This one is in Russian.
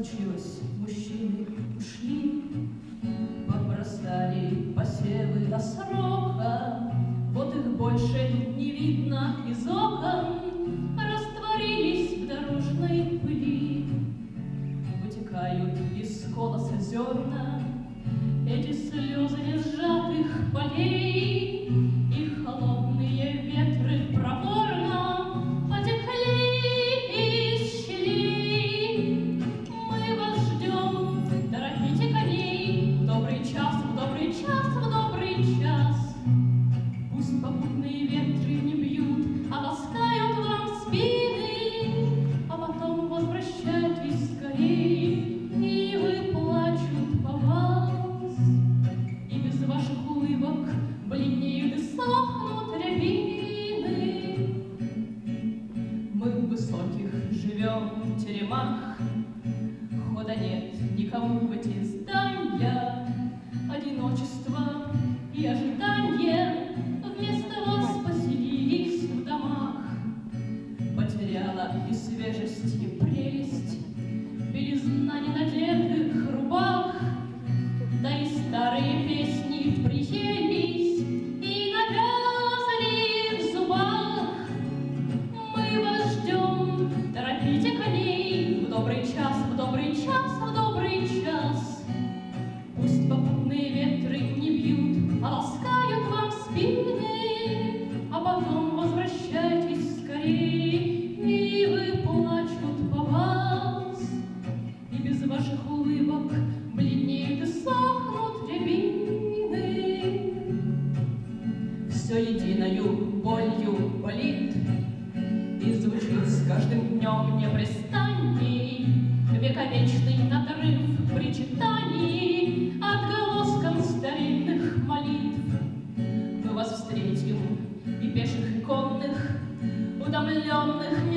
случилось? Мужчины ушли, попростали посевы до срока. Вот их больше не видно из окон, растворились в дорожной пыли. Вытекают из колоса зерна эти слезы несжатых полей, и холодные ветры проворно потекли из щелей. Мы вас ждем, торопите коней, в добрый час, в добрый час, в добрый час. Пусть попутные ветры не бьют, а ласкают вам спины, а потом возвращайтесь скорей, ивы плачут по вас, и без ваших улыбок бледнеют и сохнут рябины. Мы в высоких живем теремах, хода нет никому в эти здания, одиночество и ожидание вместо вас поселились в домах. Потеряла и свежесть, и прелесть белизна ненадетых рубах, да и старые песни приелись и навязли в зубах. Мы вас ждем, торопите коней, в добрый час, в добрый час, в добрый час. Пусть попутные ветры не бьют, а ласкают вам спины, а потом возвращайтесь скорей, ивы плачут по вас, и без ваших улыбок бледнеют и сохнут рябины. Все единою болью болит и звучит с каждым днем непрестанней вековечный надрыв причитаний отголоском старинных молитв. Мы вас встретим, и пеших, и конных, утомленных